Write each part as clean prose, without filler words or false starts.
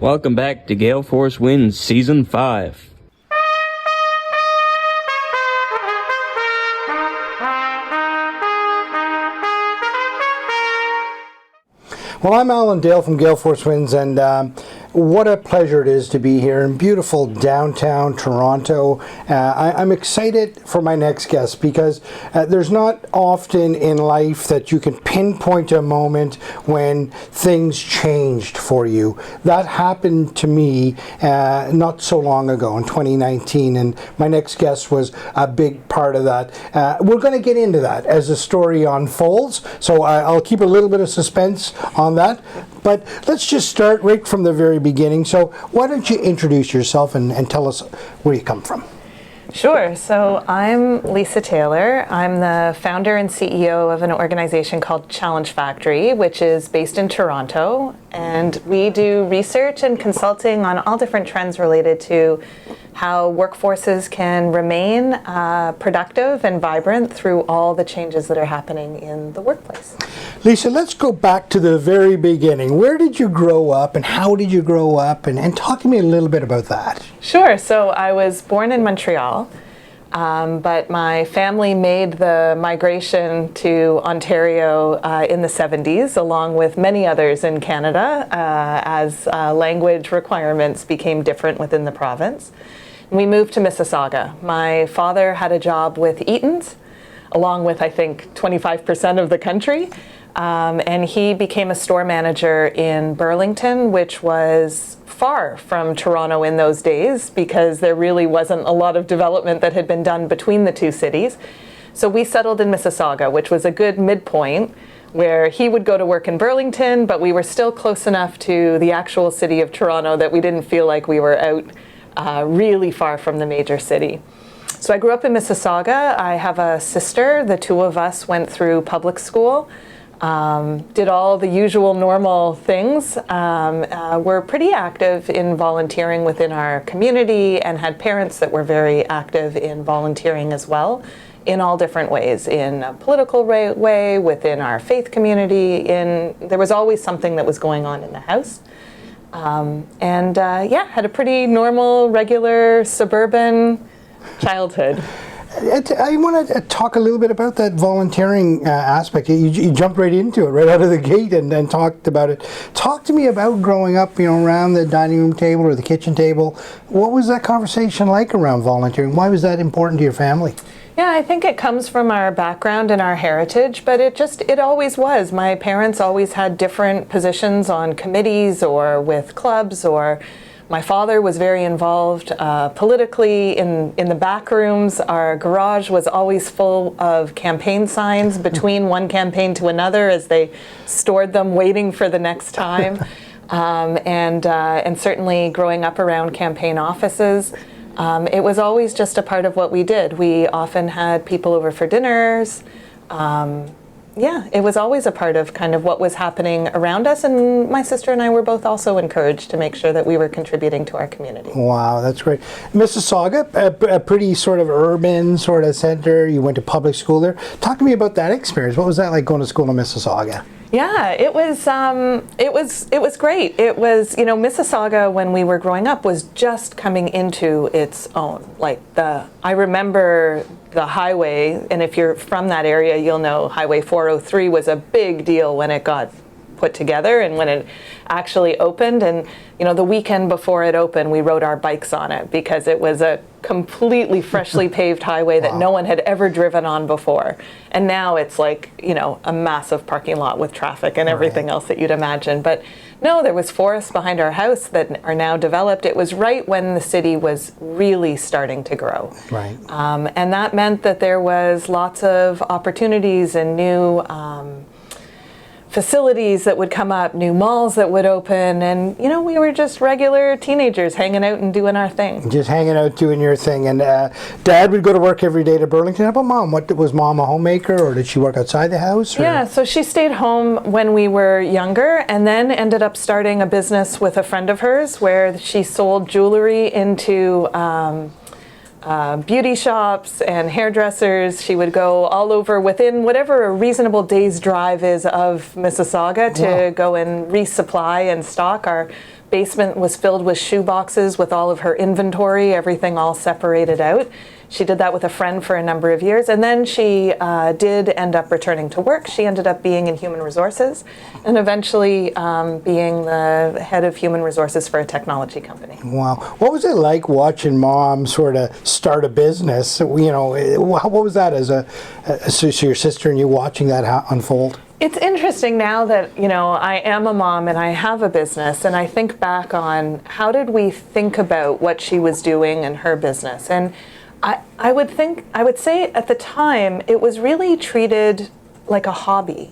Welcome back to Gale Force Wins Season 5. Well, I'm Allan Dale from Gale Force Wins, and what a pleasure it is to be here in beautiful downtown Toronto. I'm excited for my next guest because there's not often in life that you can pinpoint a moment when things changed for you. That happened to me not so long ago in 2019, and my next guest was a big part of that. We're going to get into that as the story unfolds, so I'll keep a little bit of suspense on that. But let's just start right from the very beginning. So why don't you introduce yourself and tell us where you come from? Sure. So I'm Lisa Taylor. I'm the founder and CEO of an organization called Challenge Factory, which is based in Toronto. And we do research and consulting on all different trends related to how workforces can remain productive and vibrant through all the changes that are happening in the workplace. Lisa, let's go back to the very beginning. Where did you grow up and how did you grow up? And talk to me a little bit about that. Sure. So I was born in Montreal, but my family made the migration to Ontario in the 70s, along with many others in Canada, as language requirements became different within the province. We moved to Mississauga. My father had a job with Eaton's, along with, I think, 25% of the country. And he became a store manager in Burlington, which was far from Toronto in those days because there really wasn't a lot of development that had been done between the two cities. So we settled in Mississauga, which was a good midpoint where he would go to work in Burlington, but we were still close enough to the actual city of Toronto that we didn't feel like we were out really far from the major city. So I grew up in Mississauga. I have a sister. The two of us went through public school. Did all the usual normal things. Were pretty active in volunteering within our community and had parents that were very active in volunteering as well in all different ways, in a political way, within our faith community. There was always something that was going on in the house. Had a pretty normal, regular, suburban childhood. I want to talk a little bit about that volunteering aspect. You jumped right into it, right out of the gate, and talked about it. Talk to me about growing up, around the dining room table or the kitchen table. What was that conversation like around volunteering? Why was that important to your family? Yeah, I think it comes from our background and our heritage, but it always was. My parents always had different positions on committees or with clubs, or my father was very involved politically in the back rooms. Our garage was always full of campaign signs between one campaign to another as they stored them waiting for the next time. And certainly growing up around campaign offices, it was always just a part of what we did. We often had people over for dinners. It was always a part of kind of what was happening around us, and my sister and I were both also encouraged to make sure that we were contributing to our community. Wow, that's great. Mississauga, a pretty sort of urban sort of center. You went to public school there. Talk to me about that experience. What was that like going to school in Mississauga? Yeah, it was great. It was, Mississauga when we were growing up was just coming into its own. I remember the highway, and if you're from that area, you'll know Highway 403 was a big deal when it got put together and when it actually opened. And the weekend before it opened, we rode our bikes on it because it was a completely freshly paved highway that no one had ever driven on before. And now it's like, a massive parking lot with traffic and everything else that you'd imagine. But no, there was forests behind our house that are now developed. It was right when the city was really starting to grow. Right. And that meant that there was lots of opportunities and new facilities that would come up, new malls that would open, and we were just regular teenagers hanging out and doing our thing. Just hanging out, doing your thing. And Dad would go to work every day to Burlington. How about Mom? Was Mom a homemaker, or did she work outside the house? Or? Yeah, so she stayed home when we were younger, and then ended up starting a business with a friend of hers where she sold jewelry into beauty shops and hairdressers. She would go all over within whatever a reasonable day's drive is of Mississauga to go and resupply and stock our basement was filled with shoe boxes with all of her inventory, everything all separated out. She did that with a friend for a number of years, and then she did end up returning to work. She ended up being in human resources and eventually being the head of human resources for a technology company. Wow. What was it like watching Mom sort of start a business? You know, what was that as so your sister and you watching that unfold? It's interesting now that, you know, I am a mom and I have a business, and I think back on how did we think about what she was doing in her business. And I would say at the time it was really treated like a hobby.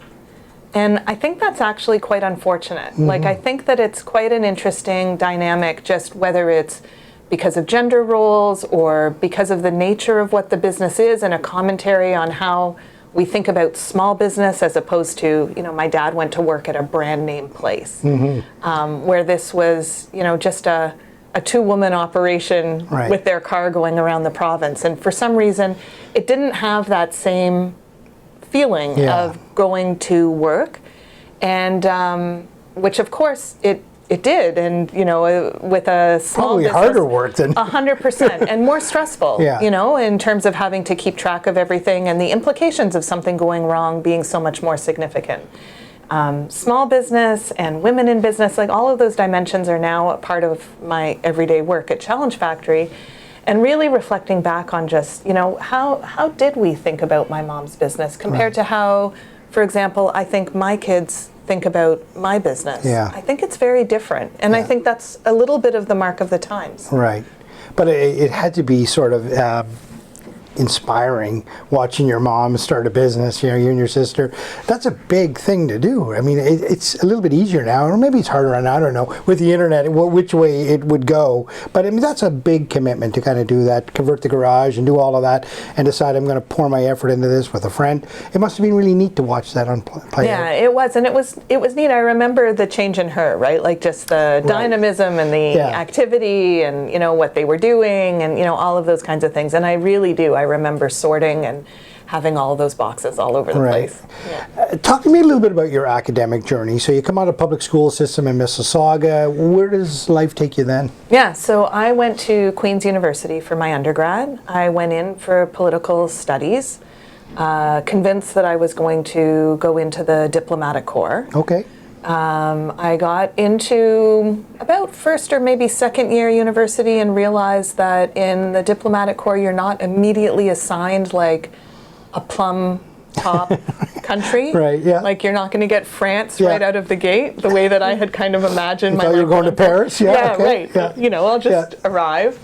And I think that's actually quite unfortunate. Mm-hmm. Like, I think that it's quite an interesting dynamic, just whether it's because of gender roles or because of the nature of what the business is, and a commentary on how we think about small business as opposed to, you know, my dad went to work at a brand name place, where this was, you know, just a two-woman operation with their car going around the province. And for some reason, it didn't have that same feeling of going to work. And which, of course, it did. And, you know, with a small probably business, harder work than 100%, and more stressful, you know, in terms of having to keep track of everything and the implications of something going wrong being so much more significant. Small business and women in business, like all of those dimensions are now a part of my everyday work at Challenge Factory, and really reflecting back on just, you know, how did we think about my mom's business compared to how, for example, I think my kids think about my business. I think it's very different, and I think that's a little bit of the mark of the times. Right, but it had to be sort of inspiring watching your mom start a business, you know, you and your sister. That's a big thing to do. I mean, it's a little bit easier now, or maybe it's harder now, I don't know, with the internet, which way it would go. But I mean, that's a big commitment to kind of do that, convert the garage and do all of that, and decide I'm going to pour my effort into this with a friend. It must have been really neat to watch that play out. It was, and it was neat. I remember the change in her, right? Like just the dynamism and the activity, and, you know, what they were doing, and, you know, all of those kinds of things. And I really do. I remember sorting and having all those boxes all over the place. Talk to me a little bit about your academic journey. So you come out of public school system in Mississauga. Where does life take you then? So I went to Queen's University for my undergrad. I went in for political studies, convinced that I was going to go into the diplomatic corps. Okay. I got into about first or maybe second year university and realized that in the diplomatic corps you're not immediately assigned like a plum top country. Like you're not going to get France right out of the gate the way that I had kind of imagined my life. You're going to Paris? You know, I'll just arrive.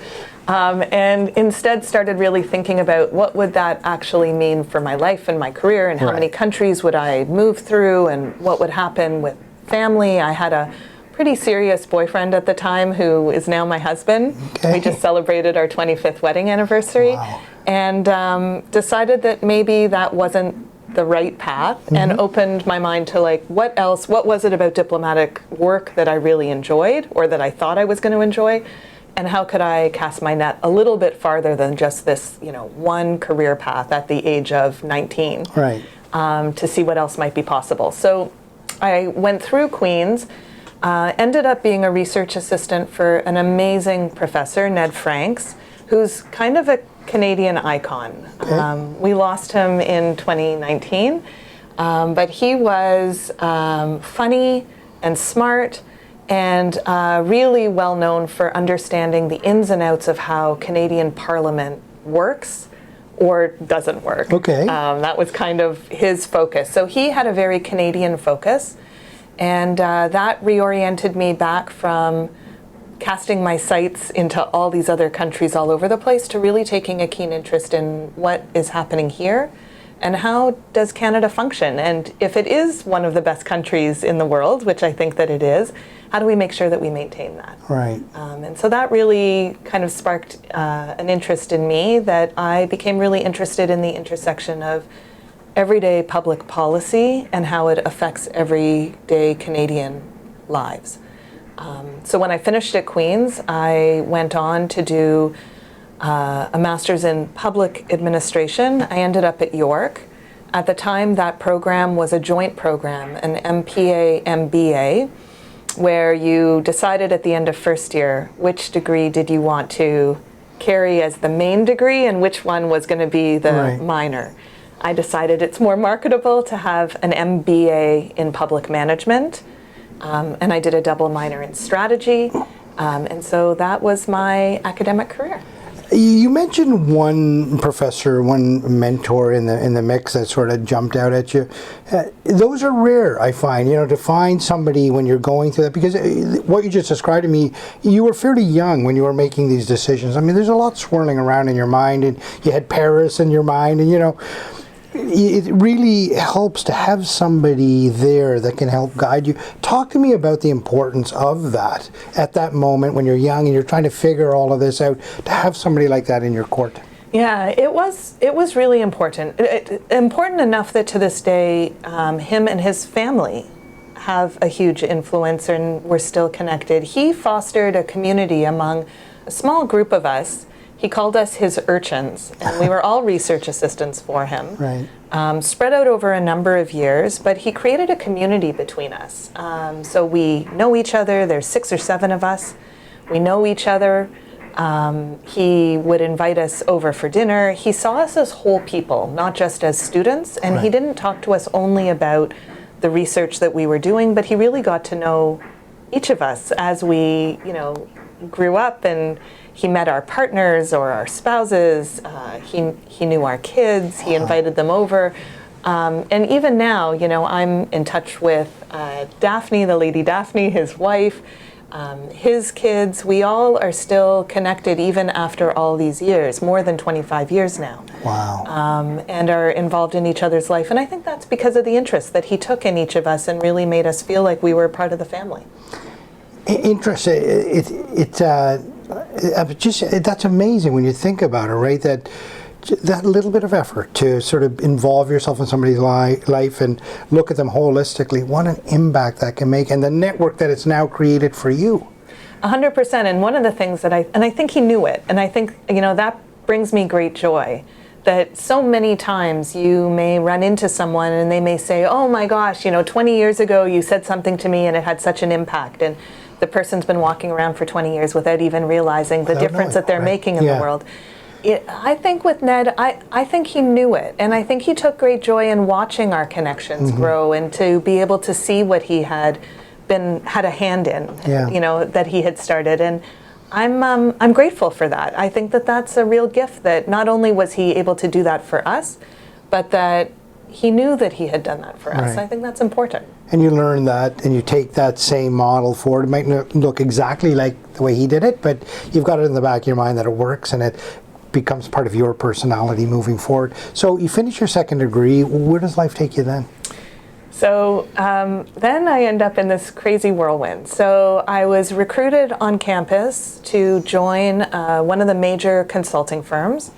And instead started really thinking about what would that actually mean for my life and my career, and how many countries would I move through, and what would happen with family. I had a pretty serious boyfriend at the time who is now my husband. We just celebrated our 25th wedding anniversary, and decided that maybe that wasn't the right path, and opened my mind to like, what was it about diplomatic work that I really enjoyed, or that I thought I was going to enjoy, and how could I cast my net a little bit farther than just this, you know, one career path at the age of 19, to see what else might be possible. So I went through Queen's, ended up being a research assistant for an amazing professor, Ned Franks, who's kind of a Canadian icon. We lost him in 2019, but he was funny and smart, and really well known for understanding the ins and outs of how Canadian Parliament works or doesn't work. That was kind of his focus. So he had a very Canadian focus, and that reoriented me back from casting my sights into all these other countries all over the place to really taking a keen interest in what is happening here and how does Canada function. And if it is one of the best countries in the world, which I think that it is, how do we make sure that we maintain that? And so that really kind of sparked an interest in me, that I became really interested in the intersection of everyday public policy and how it affects everyday Canadian lives. So when I finished at Queen's, I went on to do a master's in public administration. I ended up at York. At the time, that program was a joint program, an MPA, MBA. where you decided at the end of first year which degree did you want to carry as the main degree and which one was going to be the Right. minor. I decided it's more marketable to have an MBA in public management, and I did a double minor in strategy, and so that was my academic career. You mentioned one professor, one mentor in the mix that sort of jumped out at you. Those are rare, I find, to find somebody when you're going through that, because what you just described to me, you were fairly young when you were making these decisions. I mean, there's a lot swirling around in your mind, and you had Paris in your mind, and it really helps to have somebody there that can help guide you. Talk to me about the importance of that at that moment when you're young and you're trying to figure all of this out, to have somebody like that in your court. Yeah, it was really important. Important enough that to this day, him and his family have a huge influence, and we're still connected. He fostered a community among a small group of us. He called us his urchins, and we were all research assistants for him. Right. Spread out over a number of years, but he created a community between us. So we know each other. There's 6 or 7 of us. We know each other. He would invite us over for dinner. He saw us as whole people, not just as students, and he didn't talk to us only about the research that we were doing, but he really got to know each of us as we, grew up, and he met our partners or our spouses. He knew our kids. He invited them over. And even now, I'm in touch with Daphne, the Lady Daphne, his wife, his kids. We all are still connected even after all these years, more than 25 years now. Wow. And are involved in each other's life. And I think that's because of the interest that he took in each of us and really made us feel like we were part of the family. Interesting. That's amazing when you think about it, right? That little bit of effort to sort of involve yourself in somebody's life and look at them holistically, what an impact that can make, and the network that it's now created for you. 100%. And one of the things that I think he knew it, and I think, that brings me great joy, that so many times you may run into someone and they may say, oh my gosh, 20 years ago you said something to me and it had such an impact. And the person's been walking around for 20 years without even realizing the difference that they're making in the world. I think with Ned, I think he knew it, and I think he took great joy in watching our connections grow and to be able to see what he had a hand in, that he had started. And I'm grateful for that. I think that that's a real gift, that not only was he able to do that for us, but that he knew that he had done that for us. Right. I think that's important. And you learn that, and you take that same model forward. It might not look exactly like the way he did it, but you've got it in the back of your mind that it works, and it becomes part of your personality moving forward. So you finish your second degree. Where does life take you then? So then I end up in this crazy whirlwind. So I was recruited on campus to join one of the major consulting firms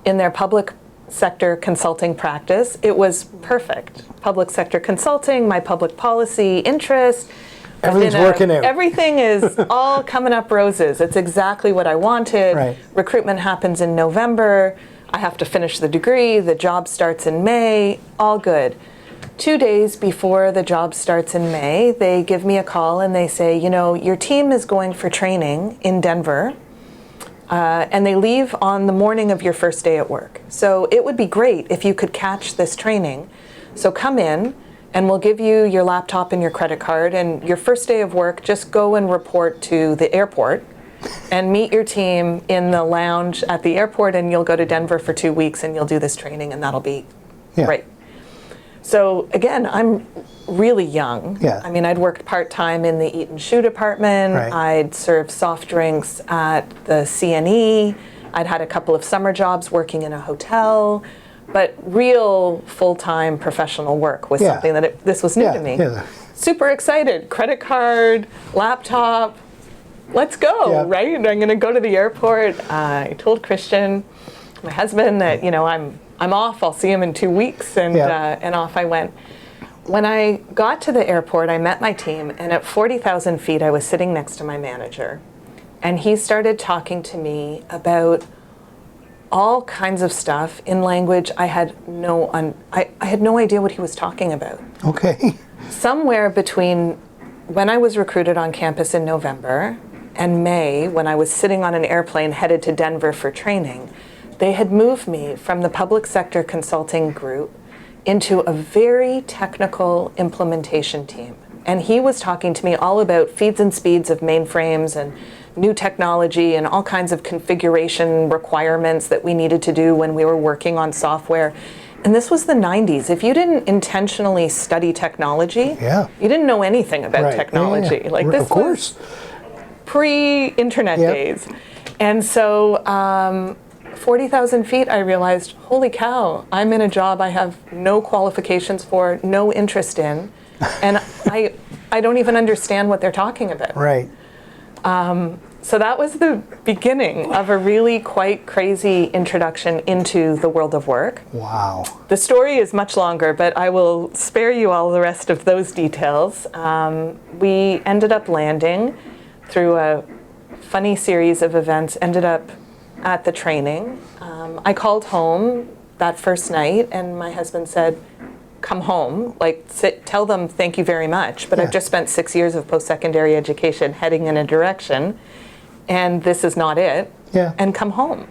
in their public sector consulting practice. It was perfect. Public sector consulting, my public policy interest. Everything's working out. Everything is all coming up roses. It's exactly what I wanted. Right. Recruitment happens in November. I have to finish the degree. The job starts in May. All good. 2 days before the job starts in May, they give me a call and they say, your team is going for training in Denver. And they leave on the morning of your first day at work. So it would be great if you could catch this training. So come in, and we'll give you your laptop and your credit card, and your first day of work, just go and report to the airport and meet your team in the lounge at the airport, and you'll go to Denver for 2 weeks and you'll do this training, and that'll be great. So again, I'm really young. Yeah. I mean, I'd worked part-time in the eat and shoe department. Right. I'd served soft drinks at the CNE. I'd had a couple of summer jobs working in a hotel. But real full-time professional work was something that this was new to me. Yeah. Super excited. Credit card, laptop. Let's go, right? I'm going to go to the airport. I told Christian, my husband, that I'm off. I'll see him in 2 weeks, and off I went. When I got to the airport, I met my team, and at 40,000 feet, I was sitting next to my manager, and he started talking to me about all kinds of stuff in language I had I had no idea what he was talking about. Okay. Somewhere between when I was recruited on campus in November and May, when I was sitting on an airplane headed to Denver for training, they had moved me from the public sector consulting group into a very technical implementation team. And he was talking to me all about feeds and speeds of mainframes and new technology and all kinds of configuration requirements that we needed to do when we were working on software. And this was the 90s. If you didn't intentionally study technology, you didn't know anything about technology. Like this was pre-internet days. And so 40,000 feet, I realized, holy cow, I'm in a job I have no qualifications for, no interest in, and I don't even understand what they're talking about. Right. So that was the beginning of a really quite crazy introduction into the world of work. Wow. The story is much longer, but I will spare you all the rest of those details. We ended up landing through a funny series of events, ended up at the training. I called home that first night and my husband said, come home, like tell them thank you very much, but I've just spent 6 years of post-secondary education heading in a direction and this is not it, and come home.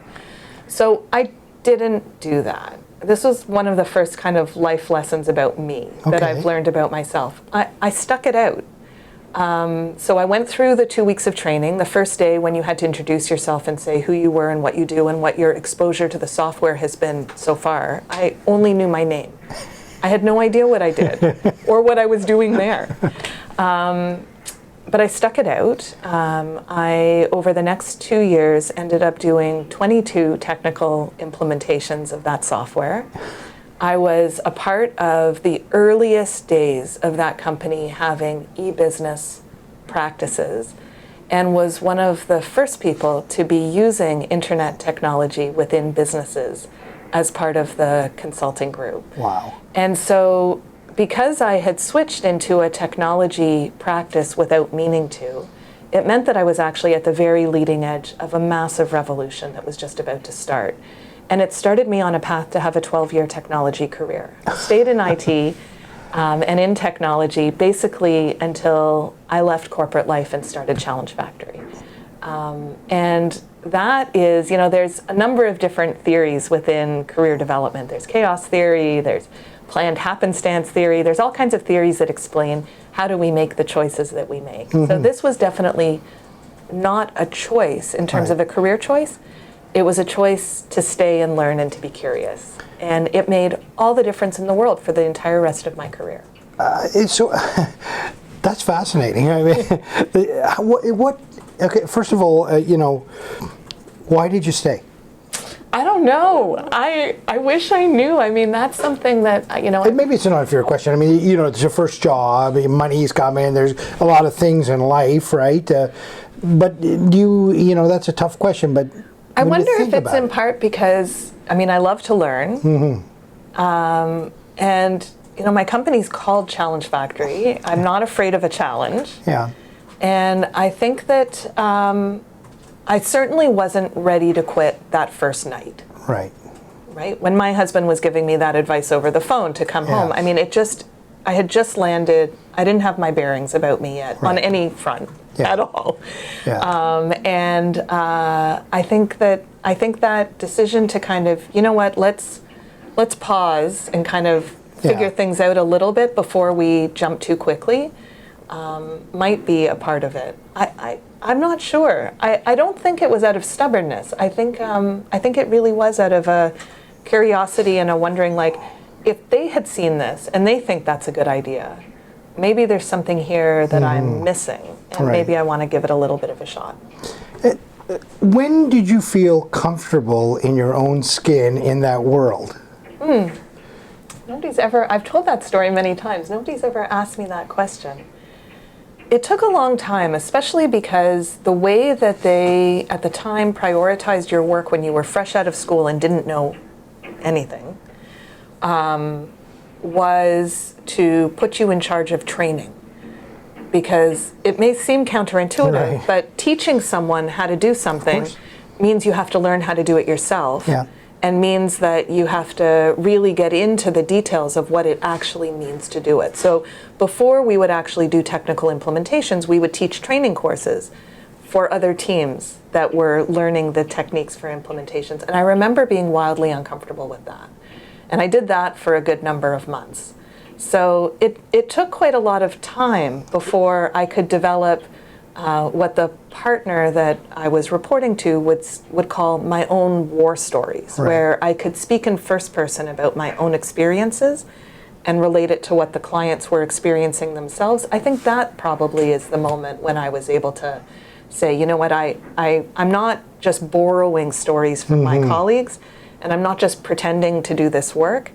So I didn't do that. This was one of the first kind of life lessons about me that I've learned about myself. I stuck it out. So I went through the 2 weeks of training. The first day when you had to introduce yourself and say who you were and what you do and what your exposure to the software has been so far, I only knew my name. I had no idea what I did or what I was doing there. But I stuck it out. I, over the next 2 years, ended up doing 22 technical implementations of that software. I was a part of the earliest days of that company having e-business practices and was one of the first people to be using internet technology within businesses as part of the consulting group. Wow. And so because I had switched into a technology practice without meaning to, it meant that I was actually at the very leading edge of a massive revolution that was just about to start. And it started me on a path to have a 12-year technology career. I stayed in IT and in technology basically until I left corporate life and started Challenge Factory. And that is, there's a number of different theories within career development. There's chaos theory, there's planned happenstance theory, there's all kinds of theories that explain how do we make the choices that we make. So this was definitely not a choice in terms of a career choice. It was a choice to stay and learn and to be curious. And it made all the difference in the world for the entire rest of my career. That's fascinating. I mean, okay, first of all, why did you stay? I don't know. I wish I knew. I mean, that's something that, Maybe it's an unfair question. I mean, it's your first job, money's coming, there's a lot of things in life, right? But that's a tough question, but I wonder if it's in part because, I love to learn. And, my company's called Challenge Factory. I'm not afraid of a challenge. Yeah. And I think that I certainly wasn't ready to quit that first night. Right. Right? When my husband was giving me that advice over the phone to come home, I had just landed, I didn't have my bearings about me yet on any front at all. Yeah. And I think that decision to kind of, let's pause and kind of figure things out a little bit before we jump too quickly might be a part of it. I'm not sure. I don't think it was out of stubbornness. I think it really was out of a curiosity and a wondering, like, if they had seen this and they think that's a good idea, maybe there's something here that I'm missing, and maybe I want to give it a little bit of a shot. When did you feel comfortable in your own skin in that world? I've told that story many times. Nobody's ever asked me that question. It took a long time, especially because the way that they, at the time, prioritized your work when you were fresh out of school and didn't know anything, was to put you in charge of training. Because it may seem counterintuitive, but teaching someone how to do something means you have to learn how to do it yourself. Yeah. and means that you have to really get into the details of what it actually means to do it. So before we would actually do technical implementations, we would teach training courses for other teams that were learning the techniques for implementations. And I remember being wildly uncomfortable with that. And I did that for a good number of months. So it took quite a lot of time before I could develop what the partner that I was reporting to would call my own war stories, right. where I could speak in first person about my own experiences and relate it to what the clients were experiencing themselves. I think that probably is the moment when I was able to say, you know what, I'm not just borrowing stories from my colleagues, and I'm not just pretending to do this work,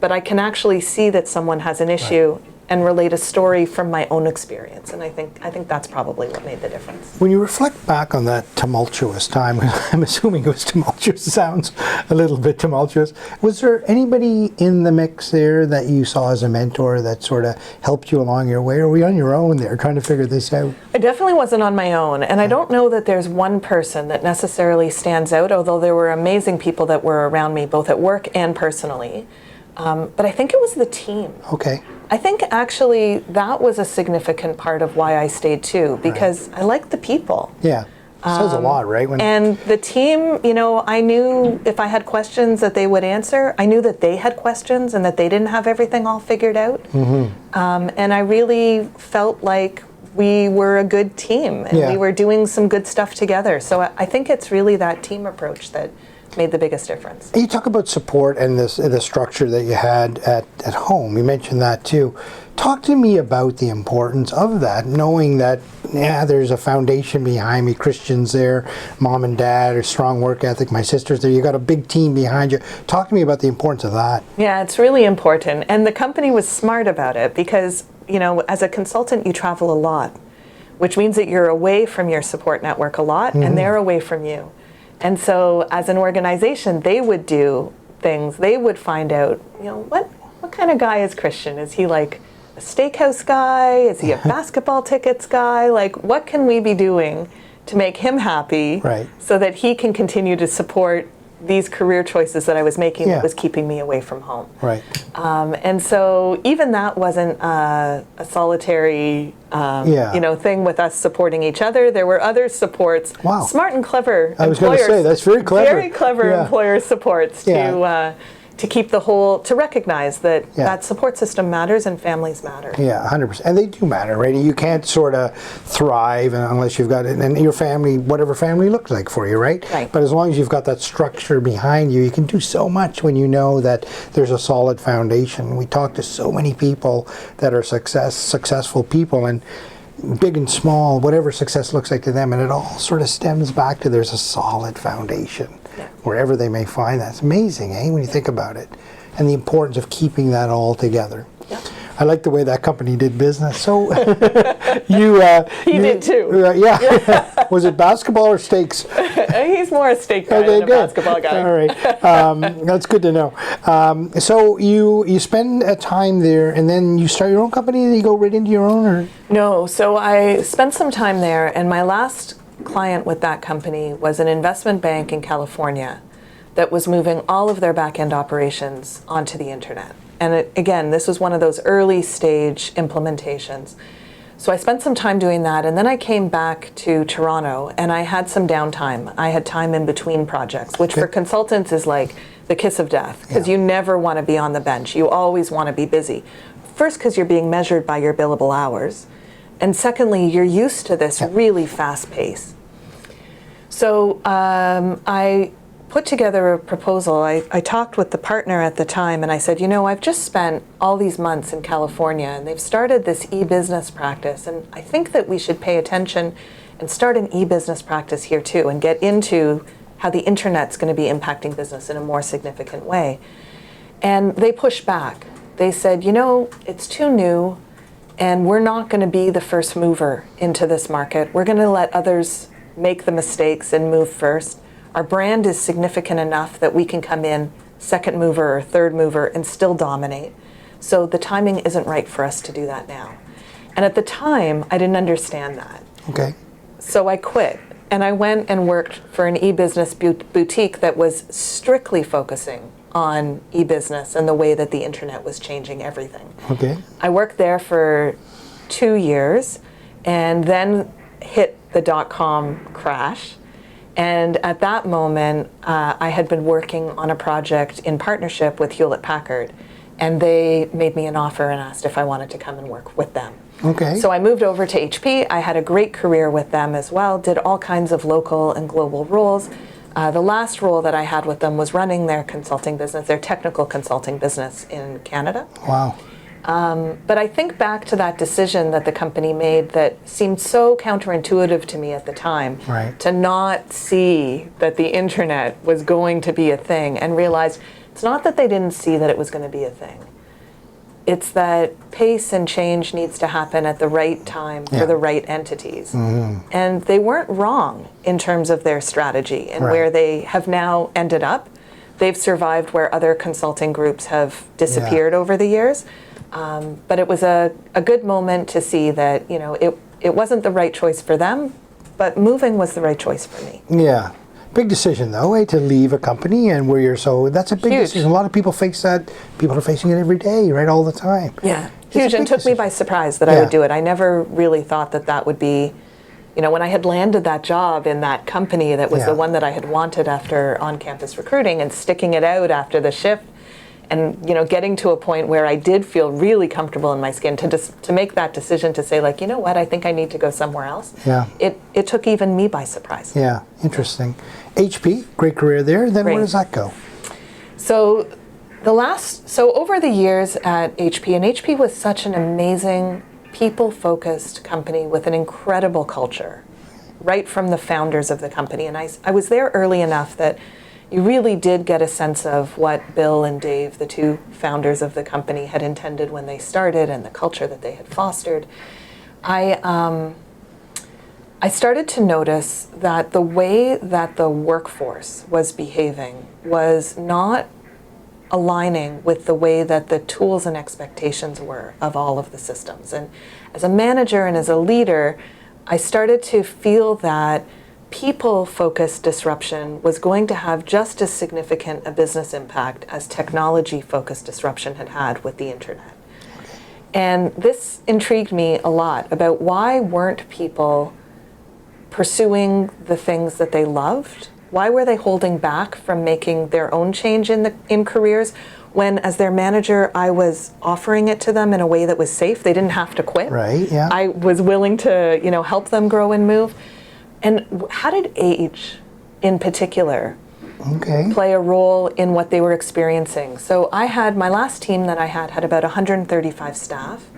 but I can actually see that someone has an issue and relate a story from my own experience. And I think that's probably what made the difference. When you reflect back on that tumultuous time, I'm assuming it was tumultuous, it sounds a little bit tumultuous. Was there anybody in the mix there that you saw as a mentor that sort of helped you along your way? Or were you on your own there trying to figure this out? I definitely wasn't on my own. And I don't know that there's one person that necessarily stands out, although there were amazing people that were around me, both at work and personally. But I think it was the team. Okay. I think actually that was a significant part of why I stayed too, because I liked the people. Yeah. Says a lot, right? And the team, you know, I knew if I had questions that they would answer. I knew that they had questions and that they didn't have everything all figured out. And I really felt like we were a good team and we were doing some good stuff together. So I think it's really that team approach that made the biggest difference. You talk about support and the structure that you had at home. You mentioned that too. Talk to me about the importance of that, knowing that, there's a foundation behind me, Christians there, mom and dad, a strong work ethic, my sister's there, you got a big team behind you. Talk to me about the importance of that. Yeah, it's really important. And the company was smart about it because, you know, as a consultant, you travel a lot, which means that you're away from your support network a lot and they're away from you. And so as an organization, they would do things. They would find out, you know, what kind of guy is Christian? Is he like a steakhouse guy? Is he a basketball tickets guy? Like, what can we be doing to make him happy so that he can continue to support these career choices that I was making that was keeping me away from home? Right. And so even that wasn't a solitary you know, thing with us supporting each other. There were other supports, smart and clever I was going to say, that's very clever. Very clever employer supports to keep the whole, to recognize that that support system matters and families matter. Yeah, 100%. And they do matter, right? You can't sort of thrive unless you've got it, and your family, whatever family looks like for you, right? But as long as you've got that structure behind you, you can do so much when you know that there's a solid foundation. We talk to so many people that are successful people, and big and small, whatever success looks like to them, and it all sort of stems back to there's a solid foundation wherever they may find that. It's amazing, when you think about it, and the importance of keeping that all together. I like the way that company did business. So he did too. Was it basketball or steaks? He's more a steak guy than a basketball guy. All right, that's good to know. So you spend a time there, and then you start your own company, and you go right into your own, or? No, so I spent some time there, and my last client with that company was an investment bank in California that was moving all of their back-end operations onto the internet. And again, this was one of those early stage implementations. So I spent some time doing that, and then I came back to Toronto, and I had some downtime. I had time in between projects, which for consultants is like the kiss of death, because you never want to be on the bench. You always want to be busy. First, because you're being measured by your billable hours. And secondly, you're used to this really fast pace. So I put together a proposal. I talked with the partner at the time, and I said, you know, I've just spent all these months in California, and they've started this e-business practice, and I think that we should pay attention and start an e-business practice here too, and get into how the internet's going to be impacting business in a more significant way. And they pushed back. They said, you know, it's too new, and we're not going to be the first mover into this market. We're going to let others make the mistakes and move first. Our brand is significant enough that we can come in second mover or third mover and still dominate. So the timing isn't right for us to do that now. And at the time, I didn't understand that. Okay. So I quit. And I went and worked for an e-business boutique that was strictly focusing on e-business and the way that the internet was changing everything. Okay. I worked there for 2 years and then hit the dot-com crash. And at that moment, I had been working on a project in partnership with Hewlett-Packard, and they made me an offer and asked if I wanted to come and work with them. Okay. So I moved over to HP. I had a great career with them as well, did all kinds of local and global roles. The last role that I had with them was running their consulting business, their technical consulting business in Canada. Wow. But I think back to that decision that the company made that seemed so counterintuitive to me at the time, Right. to not see that the internet was going to be a thing and realize it's not that they didn't see that it was going to be a thing. It's that pace and change needs to happen at the right time for the right entities. And they weren't wrong in terms of their strategy and where they have now ended up. They've survived where other consulting groups have disappeared over the years. But it was a good moment to see that, you know, it wasn't the right choice for them, but moving was the right choice for me. Yeah. Big decision though, to leave a company and where you're that's a big Huge. decision. A lot of people face that. People are facing it every day, right? All the time. Yeah, It's a huge, and big took me decision. by surprise that I would do it. I never really thought that that would be, you know, when I had landed that job in that company that was the one that I had wanted after on-campus recruiting and sticking it out after the shift and, you know, getting to a point where I did feel really comfortable in my skin to make that decision to say, like, you know what, I think I need to go somewhere else. Yeah. It took even me by surprise. Yeah, interesting. HP, great career there. Then where Great. does that go? So over the years at HP, and HP was such an amazing people-focused company with an incredible culture, right from the founders of the company. And I was there early enough that you really did get a sense of what Bill and Dave, the two founders of the company, had intended when they started and the culture that they had fostered. I started to notice that the way that the workforce was behaving was not aligning with the way that the tools and expectations were of all of the systems. And as a manager and as a leader, I started to feel that people-focused disruption was going to have just as significant a business impact as technology-focused disruption had had with the internet. And this intrigued me a lot about why weren't people pursuing the things that they loved? Why were they holding back from making their own change in careers when, as their manager, I was offering it to them in a way that was safe? They didn't have to quit. Right, yeah. I was willing to, you know, help them grow and move. And how did age, in particular, play a role in what they were experiencing? So my last team that I had about 135 staff.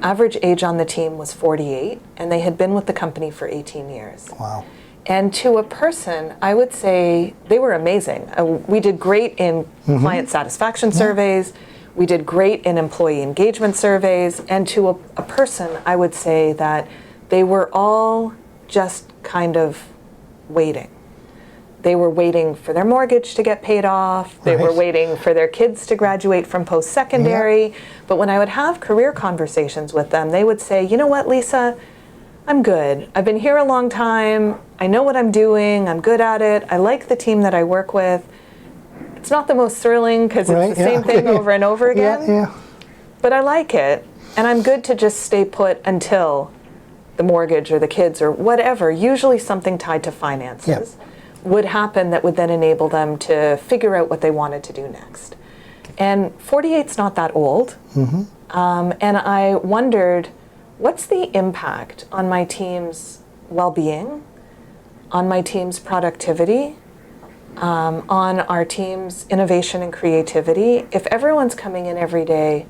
Average age on the team was 48, and they had been with the company for 18 years. Wow. And to a person, I would say they were amazing. We did great in client satisfaction surveys. We did great in employee engagement surveys. And to a person, I would say that they were all just kind of waiting. They were waiting for their mortgage to get paid off. They were waiting for their kids to graduate from post-secondary. But when I would have career conversations with them, they would say, you know what, Lisa, I'm good. I've been here a long time. I know what I'm doing. I'm good at it. I like the team that I work with. It's not the most thrilling because it's the same thing over and over again. But I like it. And I'm good to just stay put until the mortgage or the kids or whatever, usually something tied to finances, would happen that would then enable them to figure out what they wanted to do next. And 48's not that old. And I wondered, what's the impact on my team's well-being, on my team's productivity, on our team's innovation and creativity, if everyone's coming in every day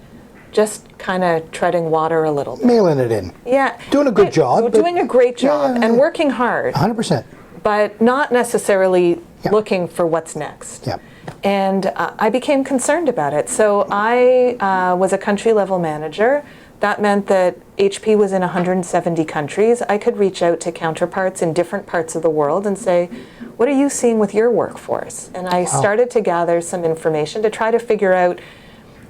just kind of treading water a little bit? Mailing it in. Yeah. Doing a good job. Doing a great job and working hard. 100%. But not necessarily looking for what's next. And I became concerned about it. So I was a country level manager. That meant that HP was in 170 countries. I could reach out to counterparts in different parts of the world and say, what are you seeing with your workforce? And I started to gather some information to try to figure out,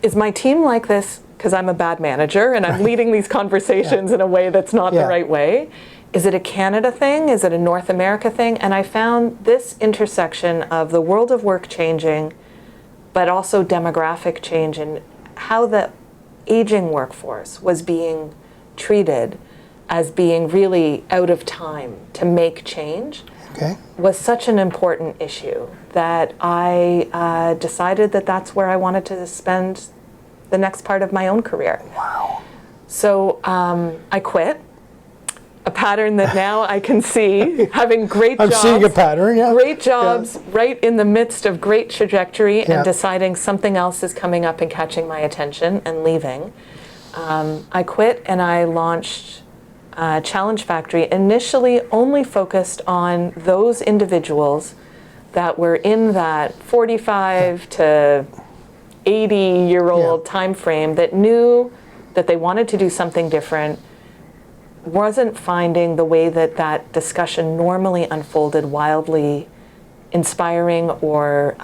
is my team like this because I'm a bad manager and I'm leading these conversations in a way that's not the right way? Is it a Canada thing? Is it a North America thing? And I found this intersection of the world of work changing, but also demographic change and how the aging workforce was being treated as being really out of time to make change. Okay. Was such an important issue that I decided that that's where I wanted to spend the next part of my own career. Wow. So I quit. A pattern that now I can see, having great jobs. I'm seeing a pattern, yeah. Great jobs, right in the midst of great trajectory, Yeah. and deciding something else is coming up and catching my attention and leaving. I quit and I launched Challenge Factory, initially only focused on those individuals that were in that 45 to 80-year-old time frame that knew that they wanted to do something different, wasn't finding the way that that discussion normally unfolded wildly inspiring or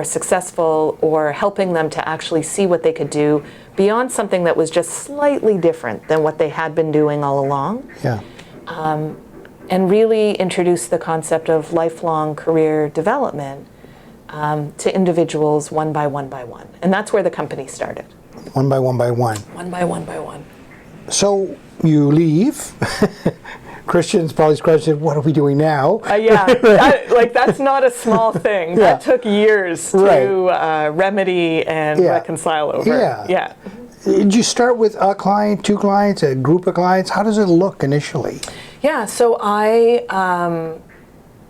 successful, or helping them to actually see what they could do beyond something that was just slightly different than what they had been doing all along. Yeah. And really introduce the concept of lifelong career development to individuals one by one by one. And that's where the company started. One by one by one. One by one by one. So you leave. Christian's probably scratching, what are we doing now? That's not a small thing. Yeah. That took years to remedy and reconcile over. Yeah. Did you start with a client, two clients, a group of clients? How does it look initially? Yeah, so I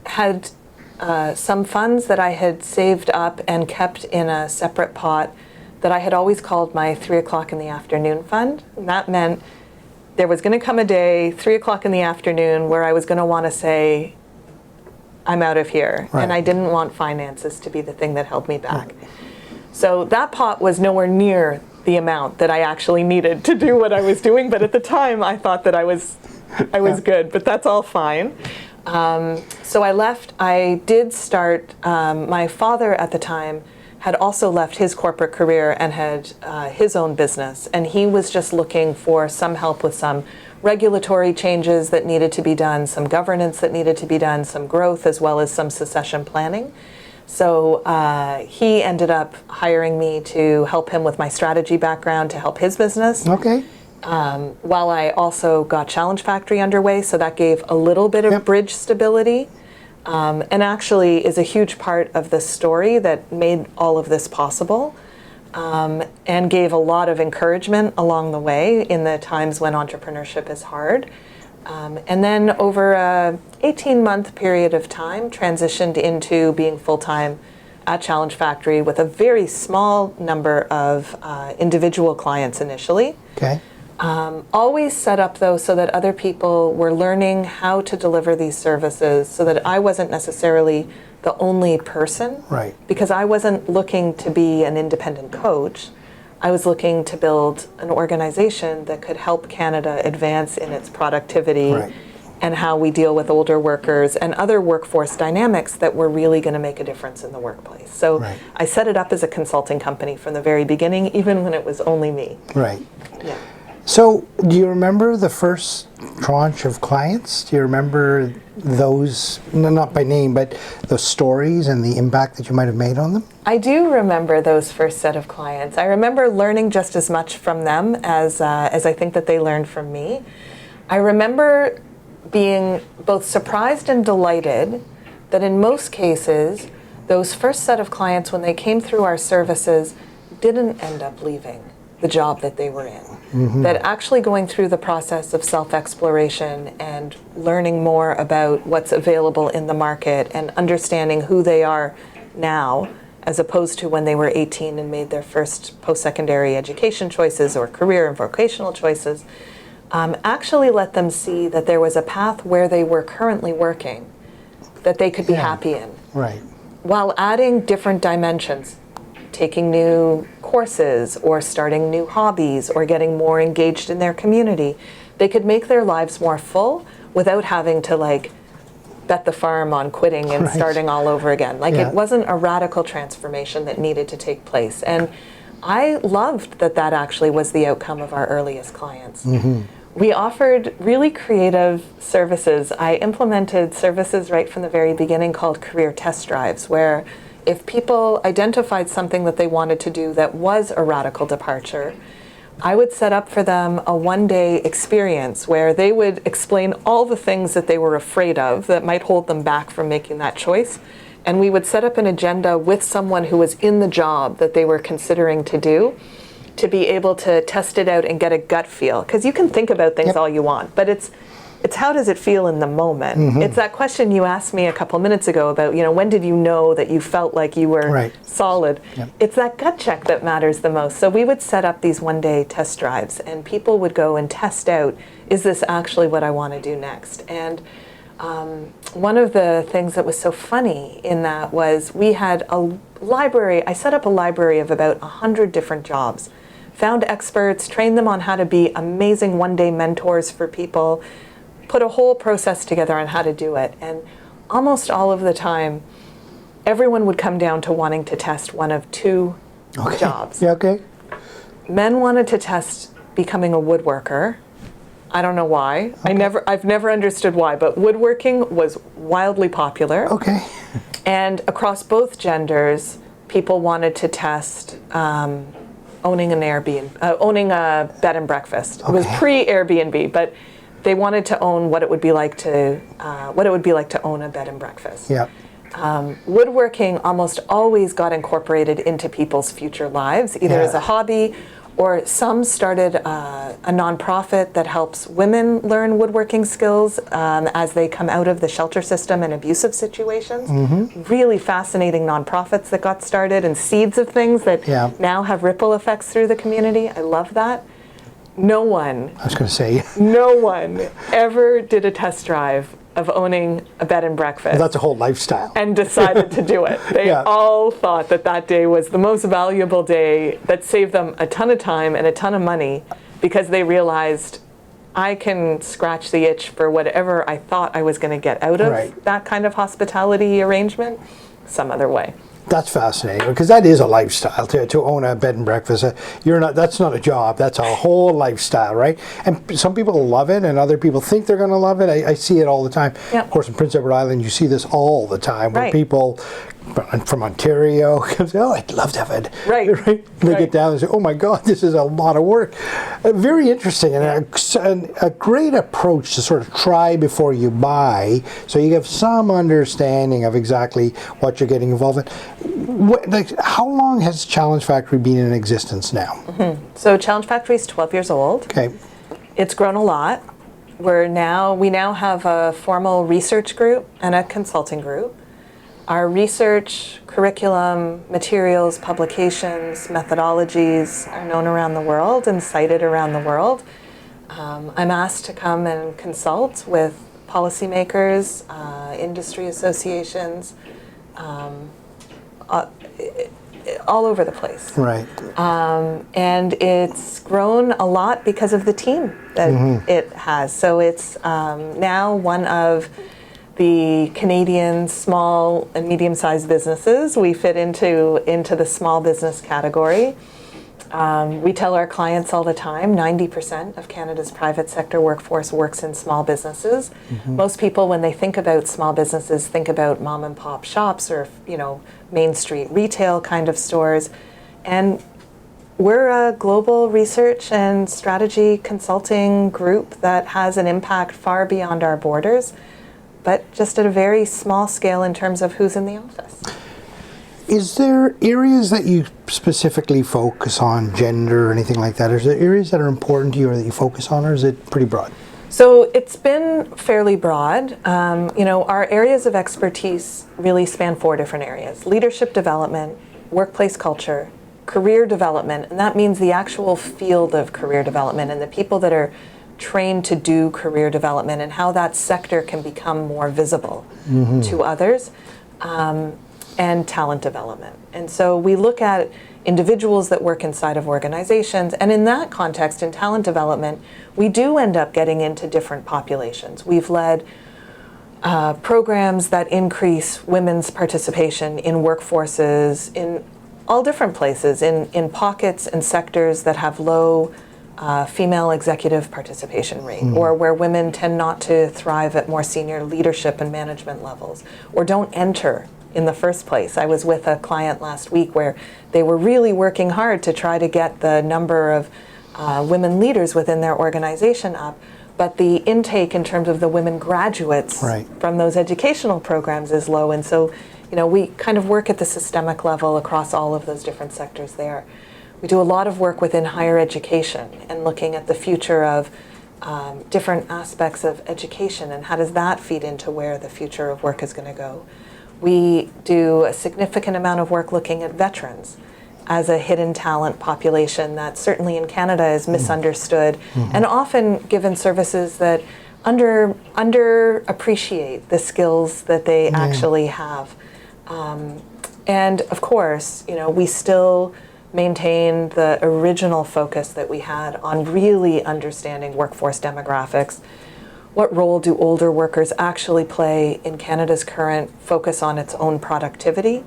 had some funds that I had saved up and kept in a separate pot that I had always called my 3 o'clock in the afternoon fund. And that meant there was going to come a day, 3 o'clock in the afternoon, where I was going to want to say, I'm out of here. Right. And I didn't want finances to be the thing that held me back. So that pot was nowhere near the amount that I actually needed to do what I was doing. But at the time, I thought that I was good, but that's all fine. So I left. I did start, my father at the time had also left his corporate career and had his own business. And he was just looking for some help with some regulatory changes that needed to be done, some governance that needed to be done, some growth, as well as some succession planning. So he ended up hiring me to help him with my strategy background to help his business. Okay. While I also got Challenge Factory underway, so that gave a little bit of bridge stability. And actually is a huge part of the story that made all of this possible, and gave a lot of encouragement along the way in the times when entrepreneurship is hard. And then over a 18-month period of time, transitioned into being full-time at Challenge Factory with a very small number of individual clients initially. Okay. Always set up, though, so that other people were learning how to deliver these services, so that I wasn't necessarily the only person. Right. Because I wasn't looking to be an independent coach. I was looking to build an organization that could help Canada advance in its productivity and how we deal with older workers and other workforce dynamics that were really going to make a difference in the workplace. So I set it up as a consulting company from the very beginning, even when it was only me. Right. Yeah. So, do you remember the first tranche of clients? Do you remember those, not by name, but the stories and the impact that you might have made on them? I do remember those first set of clients. I remember learning just as much from them as I think that they learned from me. I remember being both surprised and delighted that in most cases, those first set of clients, when they came through our services, didn't end up leaving the job that they were in. Mm-hmm. That actually going through the process of self-exploration and learning more about what's available in the market and understanding who they are now, as opposed to when they were 18 and made their first post-secondary education choices or career and vocational choices, actually let them see that there was a path where they were currently working that they could be happy in. Right. While adding different dimensions, taking new courses or starting new hobbies or getting more engaged in their community, they could make their lives more full without having to bet the farm on quitting and starting all over again. It wasn't a radical transformation that needed to take place. And I loved that actually was the outcome of our earliest clients. Mm-hmm. We offered really creative services. I implemented services right from the very beginning called career test drives, where if people identified something that they wanted to do that was a radical departure, I would set up for them a one-day experience where they would explain all the things that they were afraid of that might hold them back from making that choice. And we would set up an agenda with someone who was in the job that they were considering to do, to be able to test it out and get a gut feel. Because you can think about things all you want, but it's how does it feel in the moment? It's that question you asked me a couple minutes ago about, when did you know that you felt like you were solid? It's that gut check that matters the most. So we would set up these one-day test drives, and people would go and test out, is this actually what I want to do next? And one of the things that was so funny in that was we had a library. I set up a library of about 100 different jobs, found experts, trained them on how to be amazing one-day mentors for people, put a whole process together on how to do it. And almost all of the time, everyone would come down to wanting to test one of two jobs. Men wanted to test becoming a woodworker. I don't know why. I've never understood why, but woodworking was wildly popular. And across both genders, people wanted to test owning an Airbnb, owning a bed and breakfast. It was pre-Airbnb, but they wanted to own what it would be like to own a bed and breakfast. Woodworking almost always got incorporated into people's future lives, either as a hobby, or some started a nonprofit that helps women learn woodworking skills as they come out of the shelter system and abusive situations. Really fascinating nonprofits that got started, and seeds of things that now have ripple effects through the community. I love that. No one ever did a test drive of owning a bed and breakfast. That's a whole lifestyle. And decided to do it. They all thought that day was the most valuable day that saved them a ton of time and a ton of money, because they realized I can scratch the itch for whatever I thought I was going to get out of that kind of hospitality arrangement some other way. That's fascinating, because that is a lifestyle to own a bed and breakfast. That's not a job. That's a whole lifestyle, right? And some people love it, and other people think they're going to love it. I see it all the time. Of course, in Prince Edward Island, you see this all the time, where people from Ontario say, "Oh, I'd love to have it." They get down and say, "Oh my God, this is a lot of work." Very interesting, and a great approach to sort of try before you buy, so you have some understanding of exactly what you're getting involved in. How long has Challenge Factory been in existence now? So Challenge Factory is 12 years old. It's grown a lot. We now have a formal research group and a consulting group. Our research, curriculum, materials, publications, methodologies are known around the world and cited around the world. I'm asked to come and consult with policymakers, industry associations, all over the place. And it's grown a lot because of the team that it has. So it's now one of the Canadian small and medium-sized businesses. We fit into the small business category. We tell our clients all the time, 90% of Canada's private sector workforce works in small businesses. Most people, when they think about small businesses, think about mom and pop shops or Main Street retail kind of stores. And we're a global research and strategy consulting group that has an impact far beyond our borders, but just at a very small scale in terms of who's in the office. Is there areas that you specifically focus on, gender or anything like that? Is there areas that are important to you or that you focus on, or is it pretty broad? So it's been fairly broad. Our areas of expertise really span 4 different areas: leadership development, workplace culture, career development, and that means the actual field of career development and the people that are trained to do career development and how that sector can become more visible to others, and talent development. And so we look at individuals that work inside of organizations, and in that context, in talent development, we do end up getting into different populations. We've led programs that increase women's participation in workforces in all different places, in pockets and sectors that have low female executive participation rate, or where women tend not to thrive at more senior leadership and management levels, or don't enter in the first place. I was with a client last week where they were really working hard to try to get the number of women leaders within their organization up, but the intake in terms of the women graduates from those educational programs is low. And so, we kind of work at the systemic level across all of those different sectors there. We do a lot of work within higher education and looking at the future of different aspects of education and how does that feed into where the future of work is going to go. We do a significant amount of work looking at veterans as a hidden talent population that certainly in Canada is misunderstood and often given services that underappreciate the skills that they actually have. And of course, we still maintain the original focus that we had on really understanding workforce demographics. What role do older workers actually play in Canada's current focus on its own productivity?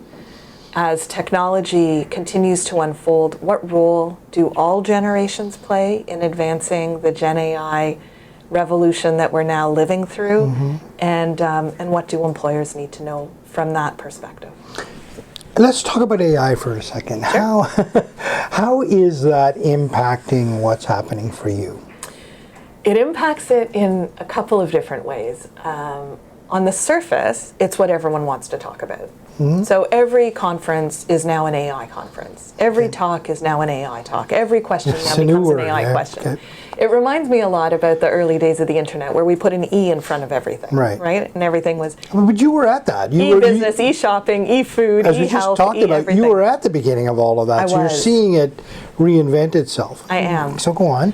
As technology continues to unfold, what role do all generations play in advancing the Gen AI revolution that we're now living through? And what do employers need to know from that perspective? Let's talk about AI for a second. Sure. How is that impacting what's happening for you? It impacts it in a couple of different ways. On the surface, it's what everyone wants to talk about. So every conference is now an AI conference. Every talk is now an AI talk. Every question now becomes an AI question. Okay. It reminds me a lot about the early days of the internet where we put an E in front of everything, right? And everything was But you were at that. e-business, e-shopping, e-food, as we just e-health, talked about, e-everything. you were at the beginning of all of that. So you're seeing it reinvent itself. I am. So go on.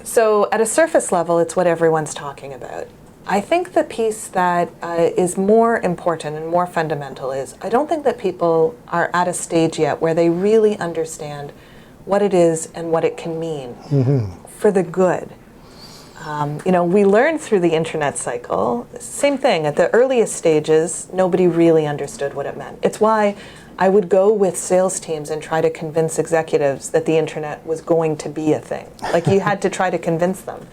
So at a surface level, it's what everyone's talking about. I think the piece that is more important and more fundamental is I don't think that people are at a stage yet where they really understand what it is and what it can mean for the good. We learned through the internet cycle, same thing, at the earliest stages, nobody really understood what it meant. It's why I would go with sales teams and try to convince executives that the internet was going to be a thing. Like you had to try to convince them.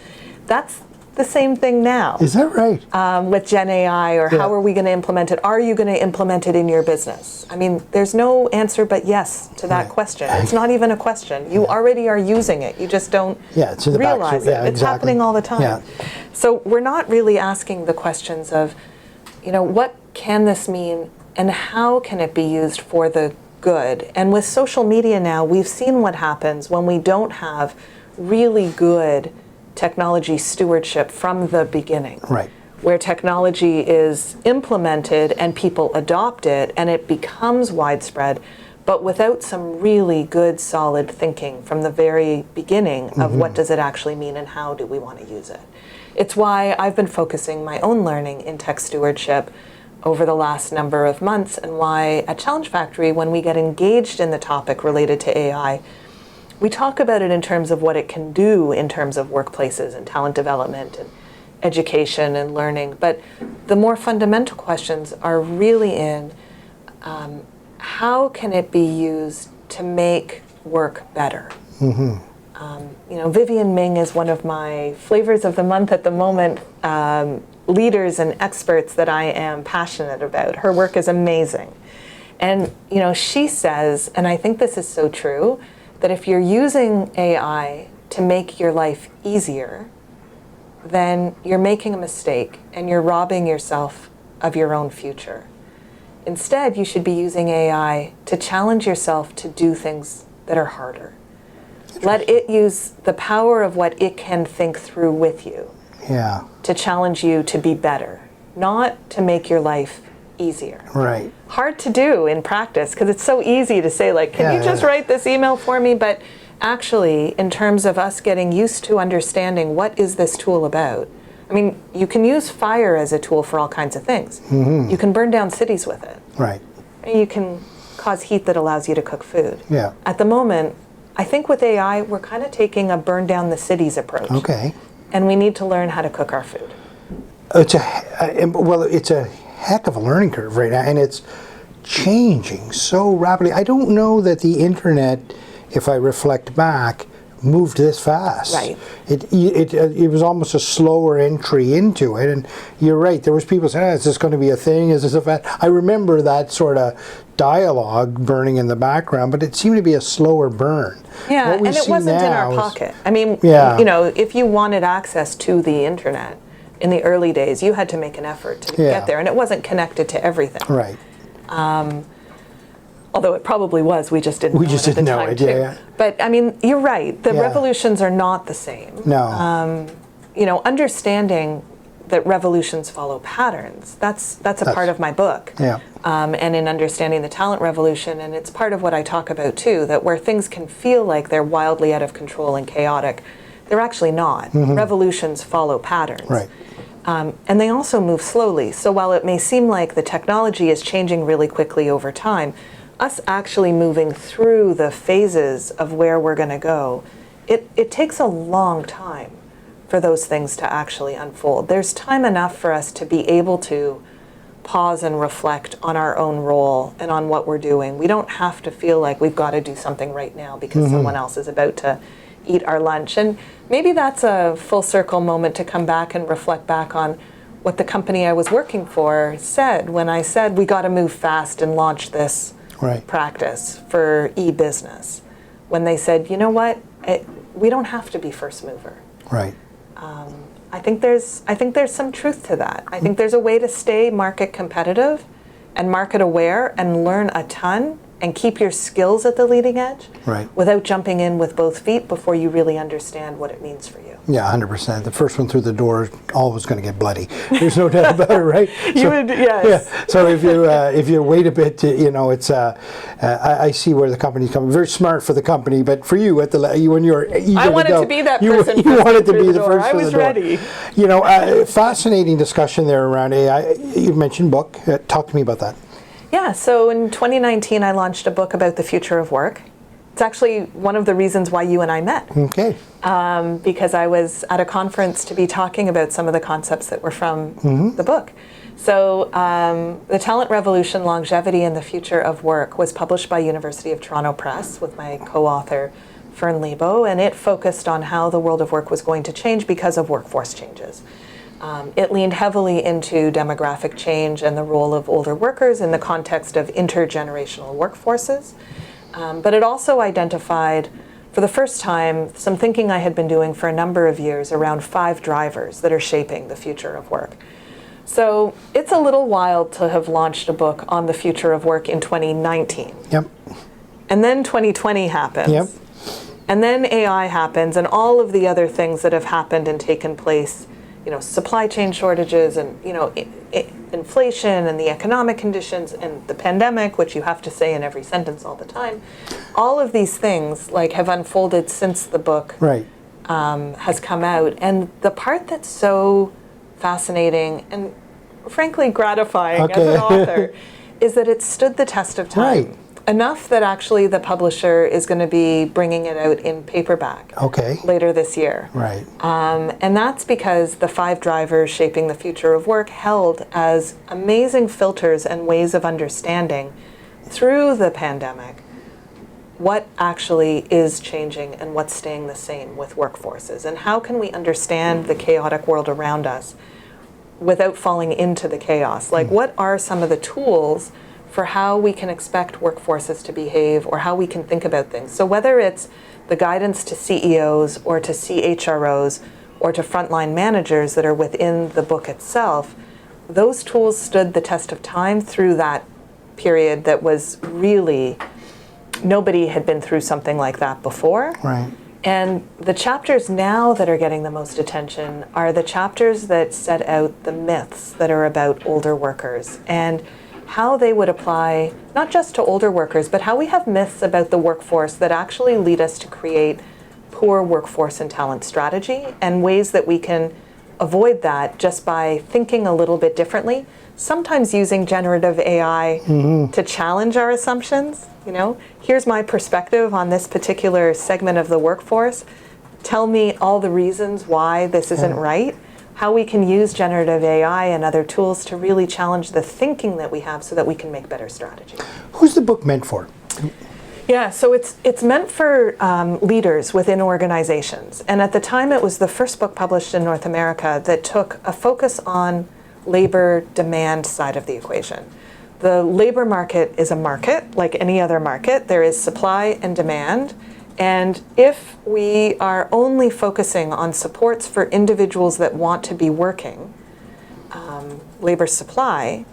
That's the same thing now. Is that right? With Gen AI, or how are we going to implement it? Are you going to implement it in your business? I mean, there's no answer but yes to that question. It's not even a question. You already are using it. You just don't it's in the realize back. it. It's happening all the time. So we're not really asking the questions of, what can this mean and how can it be used for the good? And with social media now, we've seen what happens when we don't have really good technology stewardship from the beginning. Right. Where technology is implemented and people adopt it and it becomes widespread, but without some really good, solid thinking from the very beginning of what does it actually mean and how do we want to use it. It's why I've been focusing my own learning in tech stewardship over the last number of months, and why at Challenge Factory, when we get engaged in the topic related to AI, we talk about it in terms of what it can do in terms of workplaces and talent development and education and learning. But the more fundamental questions are really in how can it be used to make work better? Vivian Ming is one of my flavors of the month at the moment, leaders and experts that I am passionate about. Her work is amazing. And, she says, and I think this is so true, that if you're using AI to make your life easier, then you're making a mistake and you're robbing yourself of your own future. Instead, you should be using AI to challenge yourself to do things that are harder. Let it use the power of what it can think through with you to challenge you to be better, not to make your life easier. Right. Hard to do in practice because it's so easy to say, like, can you just write this email for me? But actually, in terms of us getting used to understanding what is this tool about, I mean, you can use fire as a tool for all kinds of things. You can burn down cities with it. Right. And you can cause heat that allows you to cook food. Yeah. At the moment, I think with AI, we're kind of taking a burn down the cities approach. Okay. And we need to learn how to cook our food. It's a heck of a learning curve right now, and it's changing so rapidly. I don't know that the internet, if I reflect back, moved this fast. Right. It was almost a slower entry into it, and you're right. There was people saying, "Is this going to be a thing? Is this a fad?" I remember that sort of dialogue burning in the background, but it seemed to be a slower burn. Yeah, What we and it see wasn't in our now is- pocket. I mean, Yeah. you know, if you wanted access to the internet in the early days, you had to make an effort to Yeah. get there, and it wasn't connected to everything. Right. Although it probably was, we just didn't. We know just it at didn't the know time it, too. yeah. But I mean, you're right. The Yeah. revolutions are not the same. No. You know, understanding that revolutions follow patterns. That's a part of my book. Yeah. And in understanding the talent revolution, and it's part of what I talk about too. That where things can feel like they're wildly out of control and chaotic, they're actually not. Revolutions follow patterns. Right. And they also move slowly. So while it may seem like the technology is changing really quickly over time, us actually moving through the phases of where we're going to go, it takes a long time for those things to actually unfold. There's time enough for us to be able to pause and reflect on our own role and on what we're doing. We don't have to feel like we've got to do something right now because someone else is about to eat our lunch. And maybe that's a full circle moment to come back and reflect back on what the company I was working for said when I said we got to move fast and launch this Right. practice for e-business. When they said, you know what, we don't have to be first mover. Right. I think there's some truth to that. I think there's a way to stay market competitive and market aware and learn a ton and keep your skills at the leading edge Right. without jumping in with both feet before you really understand what it means for you. Yeah, 100%. The first one through the door is always going to get bloody. There's no doubt about it, right? Yes. Yeah. So if you wait a bit, you know, it's I see where the company's coming. Very smart for the company, but for you when you're eager I wanted to go, to be that you person. You wanted to through be the door. first. I through was the door. ready. You know, fascinating discussion there around AI. You mentioned book. Talk to me about that. Yeah, so in 2019, I launched a book about the future of work. It's actually one of the reasons why you and I met. Okay. Because I was at a conference to be talking about some of the concepts that were from the book. So The Talent Revolution, Longevity and the Future of Work was published by University of Toronto Press with my co-author, Fern Lebo, and it focused on how the world of work was going to change because of workforce changes. It leaned heavily into demographic change and the role of older workers in the context of intergenerational workforces. But it also identified, for the first time, some thinking I had been doing for a number of years around 5 drivers that are shaping the future of work. So it's a little wild to have launched a book on the future of work in 2019. Yep. And then 2020 happens. Yep. And then AI happens and all of the other things that have happened and taken place, you know, supply chain shortages and, you know, inflation and the economic conditions and the pandemic, which you have to say in every sentence all the time. All of these things like have unfolded since the book Right. has come out. And the part that's so fascinating and frankly gratifying as an author is that it stood the test of time. Right. Enough that actually the publisher is going to be bringing it out in paperback Okay. later this year. Right. And that's because the 5 drivers shaping the future of work held as amazing filters and ways of understanding through the pandemic what actually is changing and what's staying the same with workforces. And how can we understand the chaotic world around us without falling into the chaos? Like, what are some of the tools for how we can expect workforces to behave or how we can think about things? So whether it's the guidance to CEOs or to CHROs or to frontline managers that are within the book itself, those tools stood the test of time through that period that was really, nobody had been through something like that before. Right. And the chapters now that are getting the most attention are the chapters that set out the myths that are about older workers and how they would apply not just to older workers, but how we have myths about the workforce that actually lead us to create poor workforce and talent strategy and ways that we can avoid that just by thinking a little bit differently, sometimes using generative AI to challenge our assumptions. You know, here's my perspective on this particular segment of the workforce. Tell me all the reasons why this isn't right. How we can use generative AI and other tools to really challenge the thinking that we have so that we can make better strategy. Who's the book meant for? Yeah, so it's meant for leaders within organizations. And at the time, it was the first book published in North America that took a focus on labor demand side of the equation. The labor market is a market like any other market. There is supply and demand. And if we are only focusing on supports for individuals that want to be working, labor supply,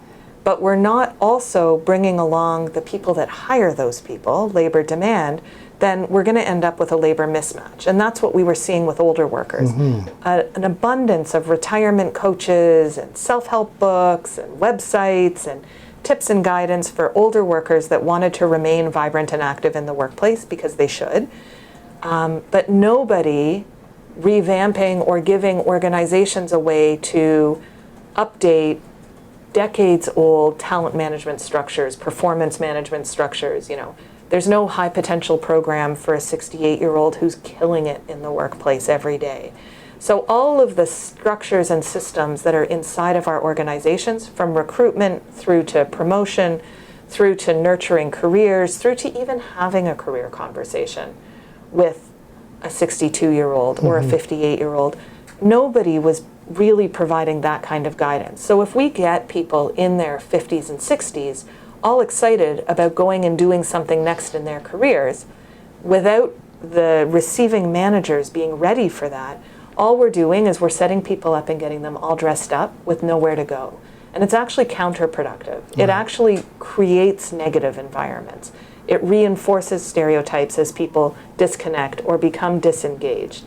but we're not also bringing along the people that hire those people, labor demand, then we're going to end up with a labor mismatch. And that's what we were seeing with older workers. An abundance of retirement coaches and self-help books and websites and tips and guidance for older workers that wanted to remain vibrant and active in the workplace because they should. But nobody revamping or giving organizations a way to update decades-old talent management structures, performance management structures. There's no high potential program for a 68-year-old who's killing it in the workplace every day. So all of the structures and systems that are inside of our organizations, from recruitment through to promotion, through to nurturing careers, through to even having a career conversation with a 62-year-old or a 58-year-old, nobody was really providing that kind of guidance. So if we get people in their 50s and 60s all excited about going and doing something next in their careers without the receiving managers being ready for that, all we're doing is we're setting people up and getting them all dressed up with nowhere to go. And it's actually counterproductive. It actually creates negative environments. It reinforces stereotypes as people disconnect or become disengaged.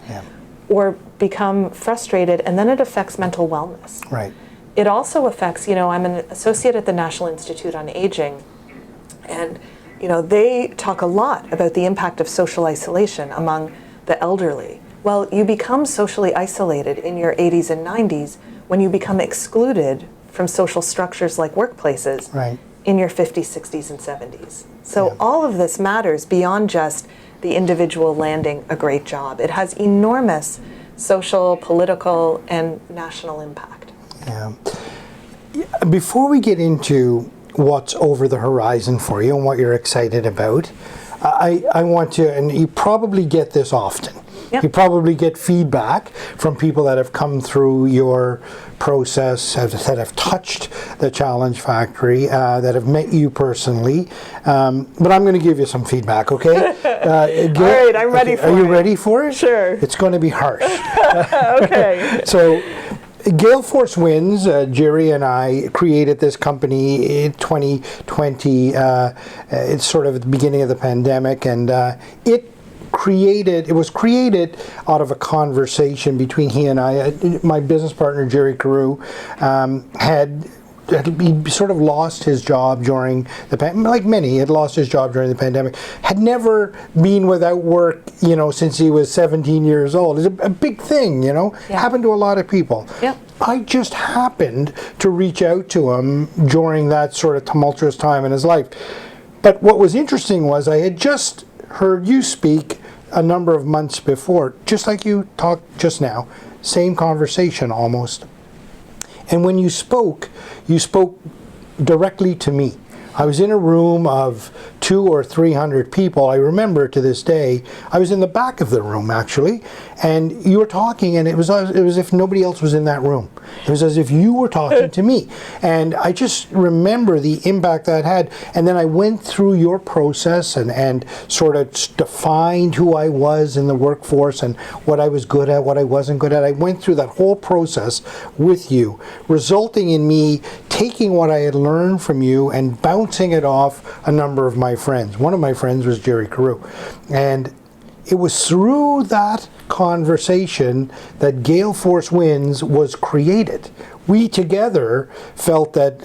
Or become frustrated, and then it affects mental wellness. Right. It also affects, I'm an associate at the National Institute on Aging, and they talk a lot about the impact of social isolation among the elderly. Well, you become socially isolated in your 80s and 90s when you become excluded from social structures like workplaces in your 50s, 60s, and 70s. So all of this matters beyond just the individual landing a great job. It has enormous social, political, and national impact. Before we get into what's over the horizon for you and what you're excited about, I want to, and you probably get this often, you probably get feedback from people that have come through your process, that have touched the Challenge Factory, that have met you personally. But I'm going to give you some feedback, okay? All right, I'm ready for it. Are you ready for it? Sure. It's going to be harsh. Okay. So, Gale Force Wins, Jerry and I created this company in 2020. It's sort of at the beginning of the pandemic, and it was created out of a conversation between he and I. My business partner, Jerry Carew, he sort of lost his job during the pandemic, like many, he had lost his job during the pandemic, had never been without work, since he was 17 years old. It's a big thing, happened to a lot of people. I just happened to reach out to him during that sort of tumultuous time in his life. But what was interesting was I had just heard you speak a number of months before, just like you talked just now, same conversation almost. And when you spoke directly to me. I was in a room of 200 or 300 people. I remember to this day, I was in the back of the room actually, and you were talking, and it was as if nobody else was in that room. It was as if you were talking to me. And I just remember the impact that had. And then I went through your process and sort of defined who I was in the workforce and what I was good at, what I wasn't good at. I went through that whole process with you, resulting in me taking what I had learned from you and bouncing it off a number of my friends. One of my friends was Jerry Carew. And it was through that conversation that Gale Force Wins was created. We together felt that,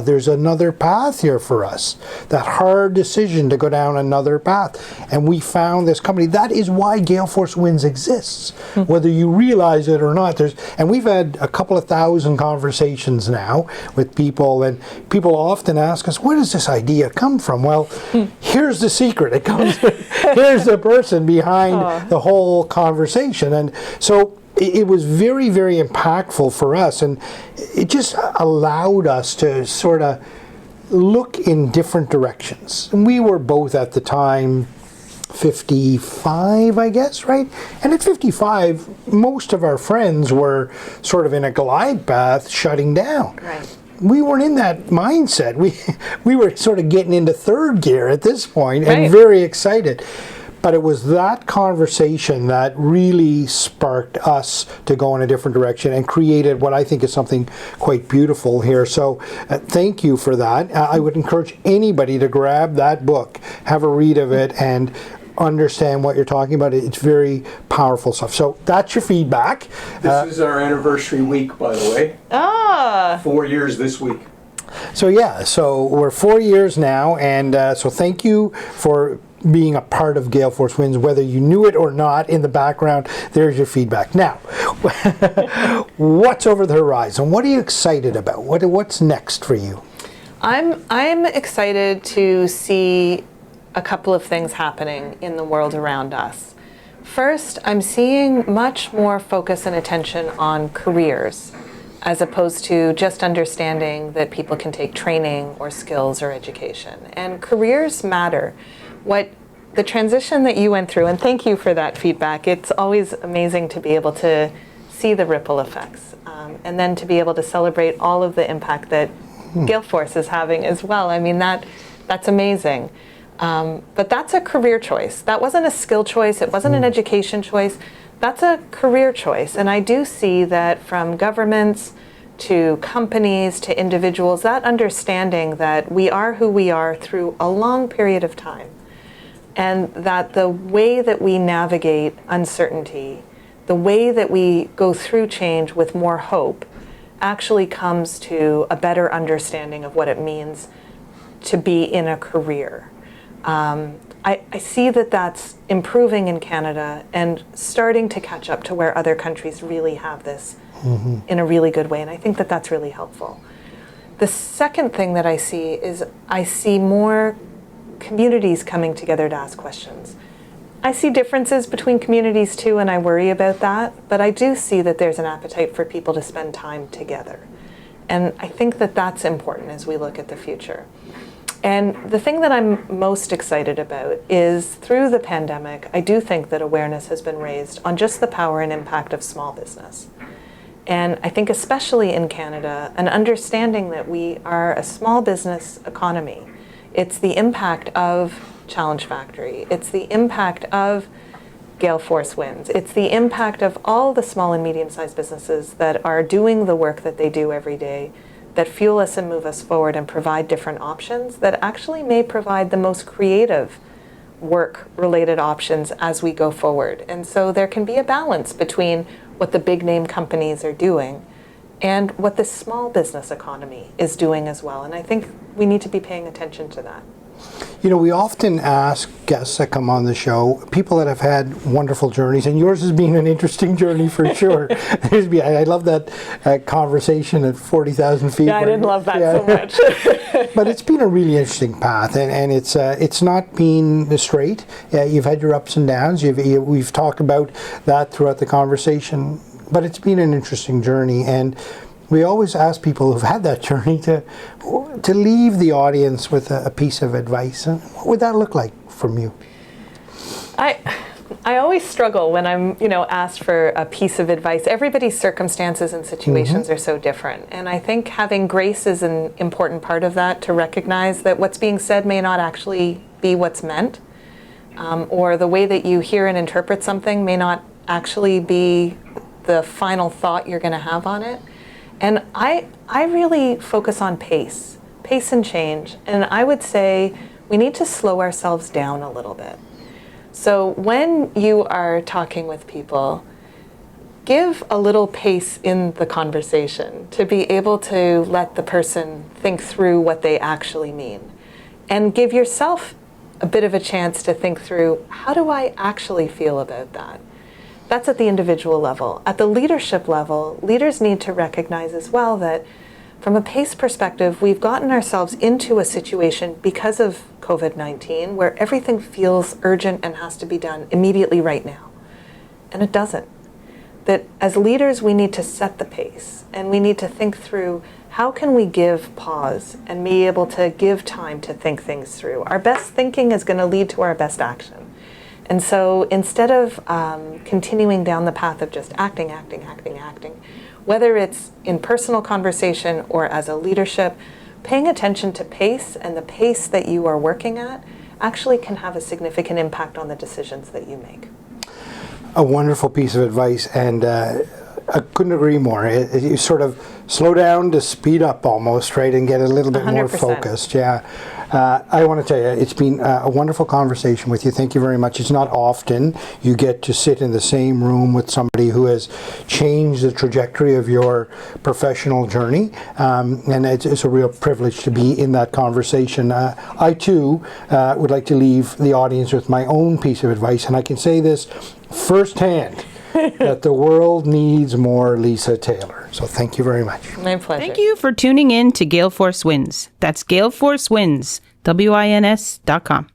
there's another path here for us. That hard decision to go down another path. And we found this company. That is why Gale Force Wins exists, whether you realize it or not. And we've had a couple of thousand conversations now with people, and people often ask us, where does this idea come from? Well, here's the secret. It comes, here's the person behind the whole conversation. And so it was very, very impactful for us, and it just allowed us to sort of look in different directions. And we were both at the time 55, I guess, right? And at 55, most of our friends were sort of in a glide path shutting down. Right. We weren't in that mindset. We were sort of getting into third gear at this point and Right. very excited. But it was that conversation that really sparked us to go in a different direction and created what I think is something quite beautiful here. So thank you for that. I would encourage anybody to grab that book, have a read of it, and understand what you're talking about. It's very powerful stuff. So that's your feedback. This is our anniversary week, by the way. 4 years this week. So yeah, so we're 4 years now, and so thank you for being a part of Gale Force Wins, whether you knew it or not. In the background, there's your feedback. Now, what's over the horizon? What are you excited about? What's next for you? I'm excited to see a couple of things happening in the world around us. First, I'm seeing much more focus and attention on careers, as opposed to just understanding that people can take training or skills or education. And careers matter. What the transition that you went through, and thank you for that feedback. It's always amazing to be able to see the ripple effects, and then to be able to celebrate all of the impact that Gale Force is having as well. I mean, that's amazing. But that's a career choice. That wasn't a skill choice. It wasn't an education choice. That's a career choice. And I do see that from governments to companies to individuals, that understanding that we are who we are through a long period of time. And that the way that we navigate uncertainty, the way that we go through change with more hope, actually comes to a better understanding of what it means to be in a career. I see that that's improving in Canada and starting to catch up to where other countries really have this in a really good way. And I think that that's really helpful. The second thing that I see is I see more communities coming together to ask questions. I see differences between communities too, and I worry about that, but I do see that there's an appetite for people to spend time together. And I think that that's important as we look at the future. And the thing that I'm most excited about is through the pandemic, I do think that awareness has been raised on just the power and impact of small business. And I think especially in Canada, an understanding that we are a small business economy. It's the impact of Challenge Factory. It's the impact of Gale Force Wins. It's the impact of all the small and medium-sized businesses that are doing the work that they do every day, that fuel us and move us forward and provide different options that actually may provide the most creative work-related options as we go forward. And so there can be a balance between what the big name companies are doing and what the small business economy is doing as well. And I think we need to be paying attention to that. You know, we often ask guests that come on the show, people that have had wonderful journeys, and yours has been an interesting journey for sure. I love that conversation at 40,000 feet. Yeah, I didn't love that so much. But it's been a really interesting path, and it's not been straight. You've had your ups and downs. We've talked about that throughout the conversation, but it's been an interesting journey. And we always ask people who've had that journey to leave the audience with a piece of advice. And what would that look like from you? I always struggle when I'm, asked for a piece of advice. Everybody's circumstances and situations are so different. And I think having grace is an important part of that, to recognize that what's being said may not actually be what's meant, or the way that you hear and interpret something may not actually be the final thought you're going to have on it. And I really focus on pace and change. And I would say we need to slow ourselves down a little bit. So when you are talking with people, give a little pace in the conversation to be able to let the person think through what they actually mean. And give yourself a bit of a chance to think through, how do I actually feel about that? That's at the individual level. At the leadership level, leaders need to recognize as well that from a pace perspective, we've gotten ourselves into a situation because of COVID-19 where everything feels urgent and has to be done immediately right now. And it doesn't. That as leaders, we need to set the pace, and we need to think through how can we give pause and be able to give time to think things through? Our best thinking is going to lead to our best action. And so instead of continuing down the path of just acting, whether it's in personal conversation or as a leadership, paying attention to pace and the pace that you are working at actually can have a significant impact on the decisions that you make. A wonderful piece of advice, and I couldn't agree more. You sort of slow down to speed up almost, right, and get a little bit more 100%. focused. Yeah. I want to tell you, it's been a wonderful conversation with you. Thank you very much. It's not often you get to sit in the same room with somebody who has changed the trajectory of your professional journey, and it's a real privilege to be in that conversation. I too would like to leave the audience with my own piece of advice, and I can say this firsthand. That the world needs more Lisa Taylor. So thank you very much. My pleasure. Thank you for tuning in to Gale Force Wins. That's Gale Force Wins, WINS.com.